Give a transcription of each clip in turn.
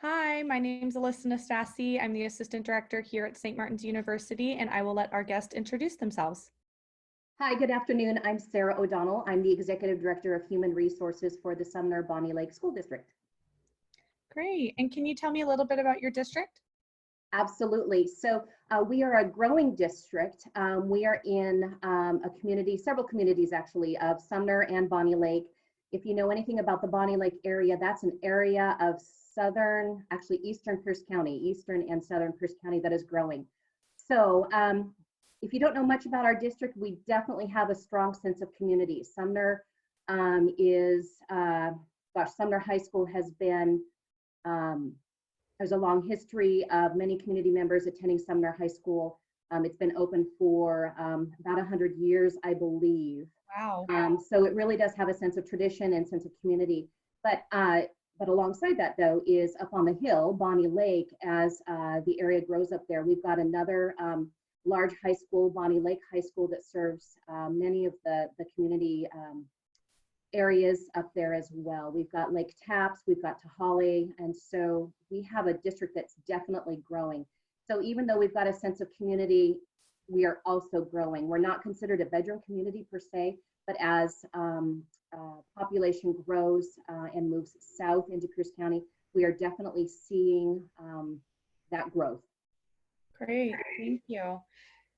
Hi, my name's Alyssa Nastasi. I'm the Assistant Director here at St. Martin's University, and I will let our guests introduce themselves. Hi, good afternoon. I'm Sara O'Donnell. I'm the Executive Director of Human Resources for the Sumner-Bonney Lake School District. Great. And can you tell me a little bit about your district? Absolutely. We are a growing district. We are in a community, several communities actually, of Sumner and Bonney Lake. If you know anything about the Bonney Lake area, that's an area of eastern Pierce County, eastern and southern Pierce County that is growing. If you don't know much about our district, we definitely have a strong sense of community. Sumner Sumner High School has been, there's a long history of many community members attending Sumner High School. It's been open for about 100 years, I believe. Wow. So it really does have a sense of tradition and sense of community. But alongside that, though, is up on the hill, Bonney Lake, as the area grows up there. We've got another large high school, Bonney Lake High School, that serves many of the community areas up there as well. We've got Lake Tapps, we've got Tahali, and so we have a district that's definitely growing. So even though we've got a sense of community, we are also growing. We're not considered a bedroom community per se, but as population grows and moves south into Pierce County, we are definitely seeing that growth. Great. Thank you.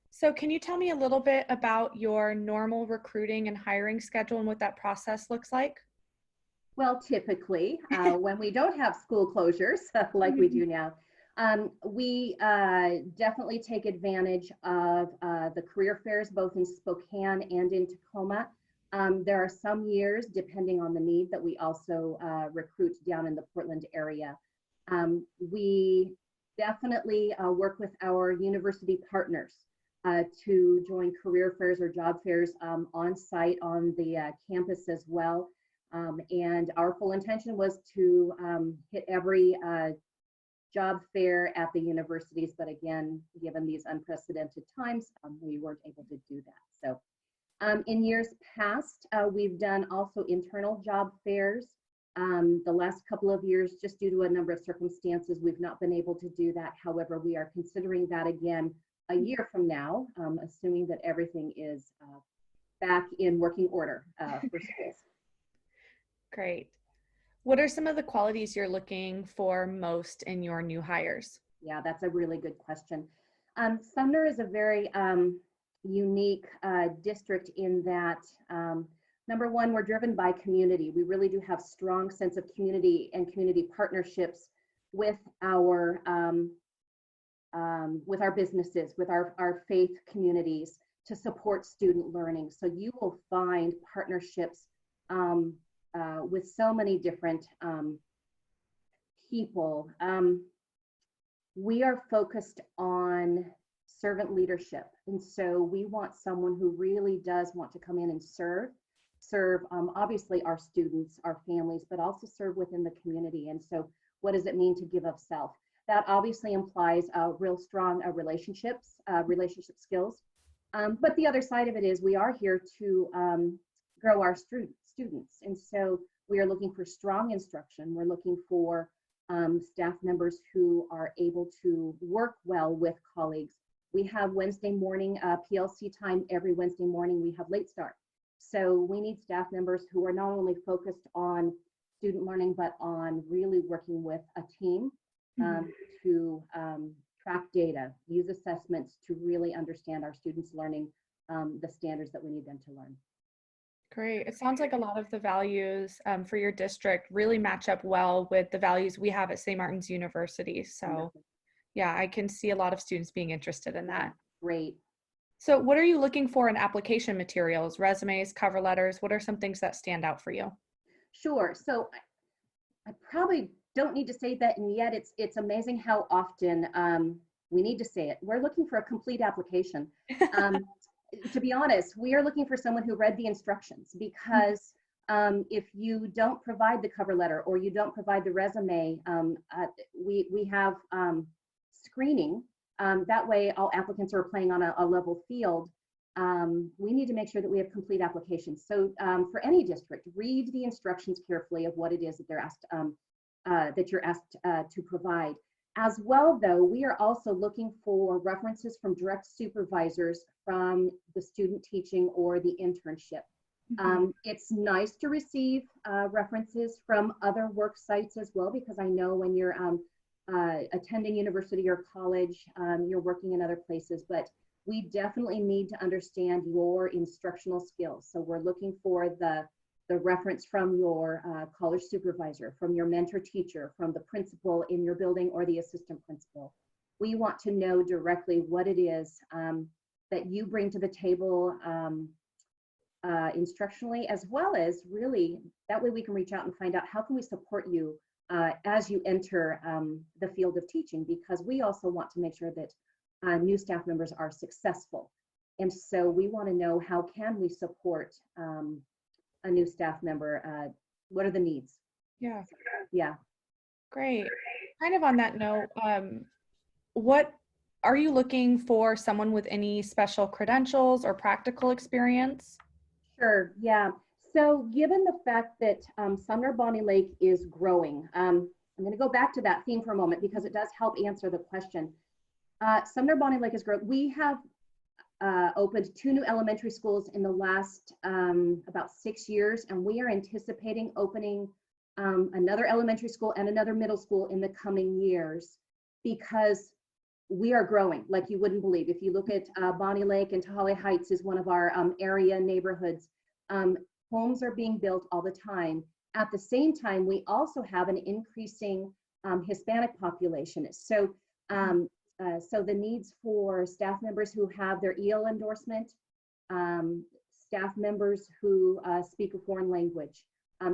So can you tell me a little bit about your normal recruiting and hiring schedule and what that process looks like? Well, typically, when we don't have school closures like we do now, we definitely take advantage of the career fairs, both in Spokane and in Tacoma. There are some years, depending on the need, that we also recruit down in the Portland area. We definitely work with our university partners to join career fairs or job fairs on site on the campus as well. And our full intention was to hit every job fair at the universities, but again, given these unprecedented times, we weren't able to do that. So in years past, we've done also internal job fairs. The last couple of years, just due to a number of circumstances, we've not been able to do that. However, we are considering that again a year from now, assuming that everything is back in working order for schools. Great. What are some of the qualities you're looking for most in your new hires? Yeah, that's a really good question. Sumner is a very unique district in that, number one, we're driven by community. We really do have strong sense of community and community partnerships with our businesses, with our faith communities to support student learning. So you will find partnerships with so many different people. We are focused on servant leadership. And so we want someone who really does want to come in and serve obviously our students, our families, but also serve within the community. And so what does it mean to give of self? That obviously implies real strong relationship skills. But the other side of it is we are here to grow our students. And so we are looking for strong instruction. We're looking for staff members who are able to work well with colleagues. We have Wednesday morning PLC time every Wednesday morning. We have late start. So we need staff members who are not only focused on student learning, but on really working with a team to track data, use assessments to really understand our students learning the standards that we need them to learn. Great. It sounds like a lot of the values for your district really match up well with the values we have at St. Martin's University. So yeah, I can see a lot of students being interested in that. Great. So what are you looking for in application materials, resumes, cover letters? What are some things that stand out for you? Sure. So I probably don't need to say that, and yet it's amazing how often we need to say it. We're looking for a complete application. To be honest, we are looking for someone who read the instructions, because if you don't provide the cover letter or you don't provide the resume, we have screening. That way all applicants are playing on a level field. We need to make sure that we have complete applications. So for any district, read the instructions carefully of what it is that they're asked that you're asked to provide. As well, though, we are also looking for references from direct supervisors from the student teaching or the internship. It's nice to receive references from other work sites as well, because I know when you're attending university or college, you're working in other places, but we definitely need to understand your instructional skills. So we're looking for the reference from your college supervisor, from your mentor teacher, from the principal in your building or the assistant principal. We want to know directly what it is that you bring to the table instructionally, as well as really, that way we can reach out and find out how can we support you as you enter the field of teaching, because we also want to make sure that new staff members are successful. And so we want to know how can we support a new staff member, what are the needs? Yeah. Yeah. Great. Kind of on that note, what are you looking for someone with any special credentials or practical experience? Sure, yeah. So given the fact that Sumner-Bonney Lake is growing, I'm going to go back to that theme for a moment because it does help answer the question. Sumner-Bonney Lake is growing. We have opened 2 new elementary schools in the last about 6 years, and we are anticipating opening another elementary school and another middle school in the coming years, because we are growing like you wouldn't believe. If you look at Bonnie Lake and Tahali Heights is one of our area neighborhoods. Homes are being built all the time. At the same time, we also have an increasing Hispanic population. So the needs for staff members who have their EL endorsement, staff members who speak a foreign language.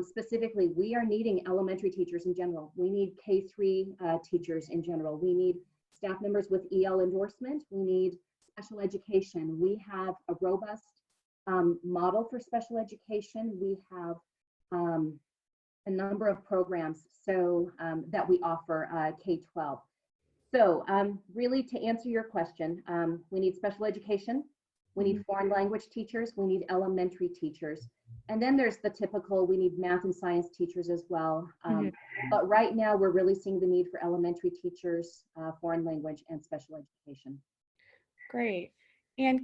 Specifically, we are needing elementary teachers in general. We need K-3 teachers in general. We need staff members with EL endorsement. We need special education. We have a robust model for special education. We have a number of programs that we offer K-12. So really, to answer your question, we need special education, we need foreign language teachers, we need elementary teachers. And then there's the typical, we need math and science teachers as well. But right now we're really seeing the need for elementary teachers, foreign language, and special education. Great. And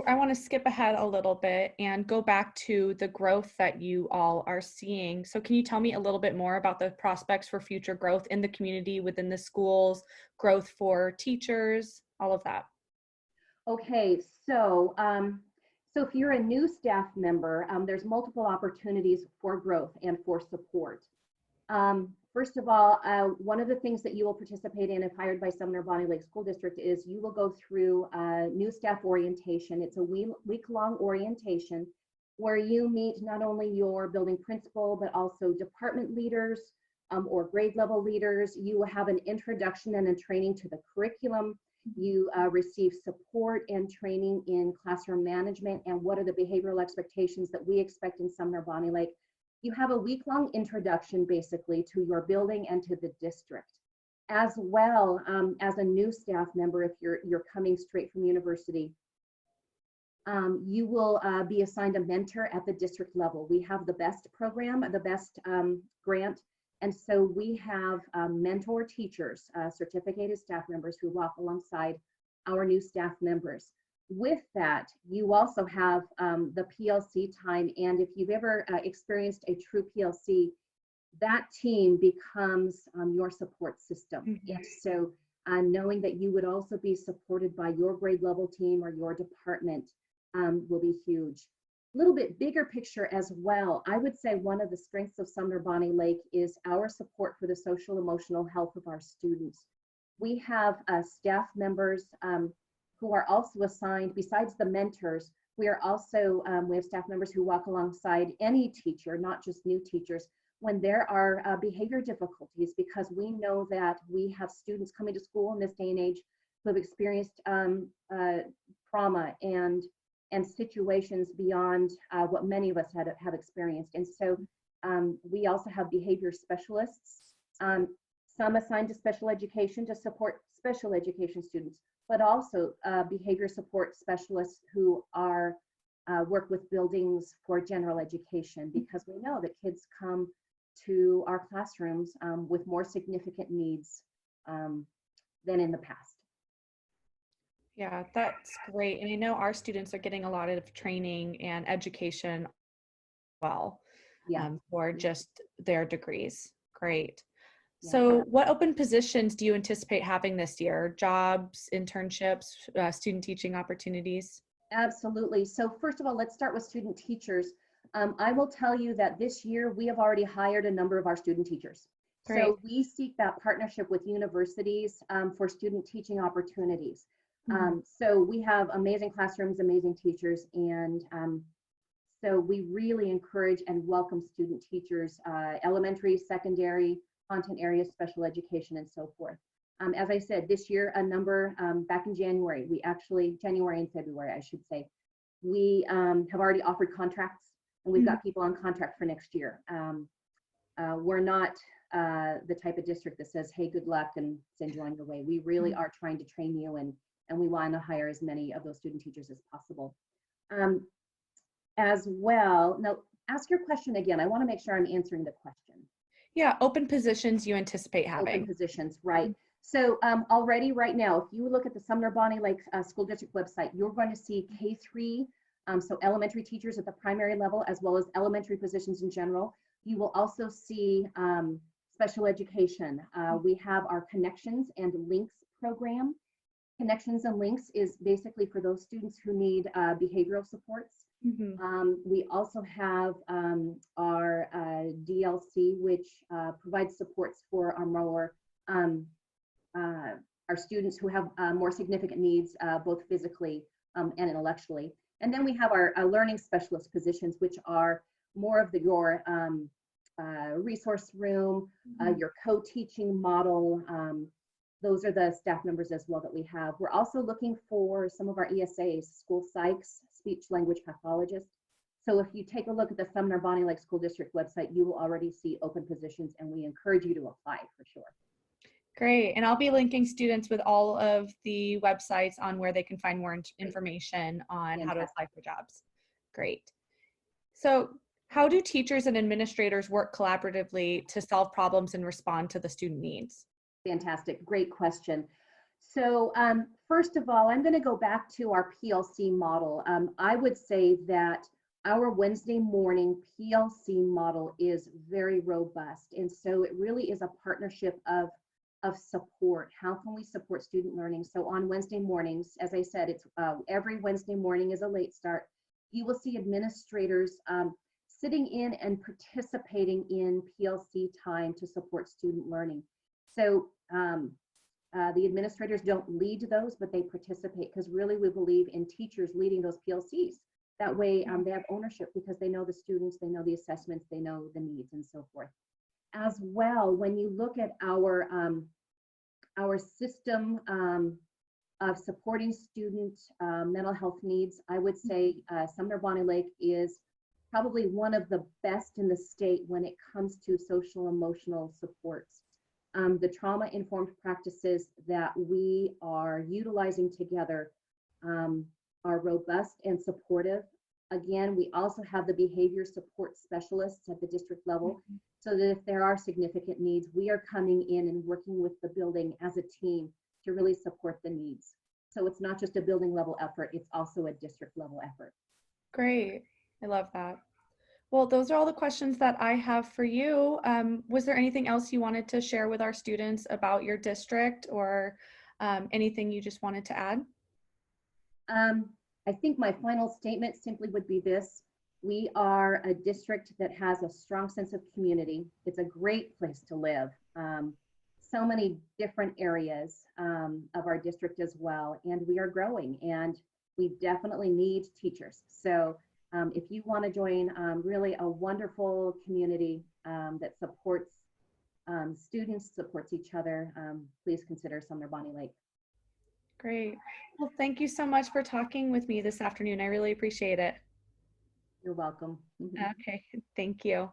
I want to skip ahead a little bit and go back to the growth that you all are seeing. So can you tell me a little bit more about the prospects for future growth in the community, within the schools, growth for teachers, all of that? Okay, so if you're a new staff member, there's multiple opportunities for growth and for support. First of all, one of the things that you will participate in if hired by Sumner-Bonney Lake School District is you will go through new staff orientation. It's a week-long orientation where you meet not only your building principal, but also department leaders or grade level leaders. You will have an introduction and a training to the curriculum. You receive support and training in classroom management and what are the behavioral expectations that we expect in Sumner-Bonney Lake. You have a week-long introduction basically to your building and to the district. As well as a new staff member, if you're coming straight from university, you will be assigned a mentor at the district level. We have the BEST program, the BEST grant, and so we have mentor teachers, certificated staff members who walk alongside our new staff members. With that, you also have the PLC time, and if you've ever experienced a true PLC, that team becomes your support system. And so knowing that you would also be supported by your grade level team or your department will be huge. A little bit bigger picture as well, I would say one of the strengths of Sumner-Bonney Lake is our support for the social emotional health of our students. We have staff members who are also assigned, besides the mentors, we are also, we have staff members who walk alongside any teacher, not just new teachers, when there are behavior difficulties, because we know that we have students coming to school in this day and age who have experienced trauma and situations beyond what many of us have experienced. And so we also have behavior specialists, some assigned to special education to support special education students, but also behavior support specialists who are work with buildings for general education, because we know that kids come to our classrooms with more significant needs than in the past. Yeah, that's great. And I know our students are getting a lot of training and education well Yeah. for just their degrees. Great. Yeah. So what open positions do you anticipate having this year? Jobs, internships, student teaching opportunities? Absolutely. So first of all, let's start with student teachers. I will tell you that this year we have already hired a number of our student teachers. Great. So we seek that partnership with universities for student teaching opportunities. So we have amazing classrooms, amazing teachers, and so we really encourage and welcome student teachers, elementary, secondary, content areas, special education, and so forth. As I said, this year, a number back in January, January and February, I should say, we have already offered contracts, and we've got people on contract for next year. We're not the type of district that says, hey, good luck and send you on your way. We really are trying to train you, and we want to hire as many of those student teachers as possible. As well, now ask your question again. I want to make sure I'm answering the question. Yeah, open positions you anticipate having. Open positions, right. So already right now, if you look at the Sumner-Bonney Lake School District website, you're going to see K-3, so elementary teachers at the primary level, as well as elementary positions in general. You will also see special education. We have our Connections and Links program. Connections and Links is basically for those students who need behavioral supports. We also have our DLC, which provides supports for our more our students who have more significant needs, both physically and intellectually. And then we have our learning specialist positions, which are more of your resource room, your co-teaching model. Those are the staff members as well that we have. We're also looking for some of our ESAs, school psychs, speech language pathologists. So if you take a look at the Sumner-Bonney Lake School District website, you will already see open positions, and we encourage you to apply for sure. Great. And I'll be linking students with all of the websites on where they can find more information on how to apply for jobs. Great. So how do teachers and administrators work collaboratively to solve problems and respond to the student needs? Fantastic. Great question. So first of all, I'm going to go back to our PLC model. I would say that our Wednesday morning PLC model is very robust. And so it really is a partnership of support. How can we support student learning? So on Wednesday mornings, as I said, it's every Wednesday morning is a late start. You will see administrators sitting in and participating in PLC time to support student learning. So the administrators don't lead those, but they participate, because really we believe in teachers leading those PLCs. That way they have ownership, because they know the students, they know the assessments, they know the needs, and so forth. As well, when you look at our system of supporting student mental health needs, I would say Sumner-Bonney Lake is probably one of the best in the state when it comes to social emotional supports. The trauma-informed practices that we are utilizing together are robust and supportive. Again, we also have the behavior support specialists at the district level, so that if there are significant needs, we are coming in and working with the building as a team to really support the needs. So it's not just a building level effort, it's also a district level effort. Great. I love that. Well, those are all the questions that I have for you. Was there anything else you wanted to share with our students about your district, or anything you just wanted to add? I think my final statement simply would be this: we are a district that has a strong sense of community. It's a great place to live. So many different areas of our district as well, and we are growing, and we definitely need teachers. So if you want to join really a wonderful community that supports students, supports each other, please consider Sumner-Bonney Lake. Great. Well, thank you so much for talking with me this afternoon. I really appreciate it. You're welcome. Okay, thank you.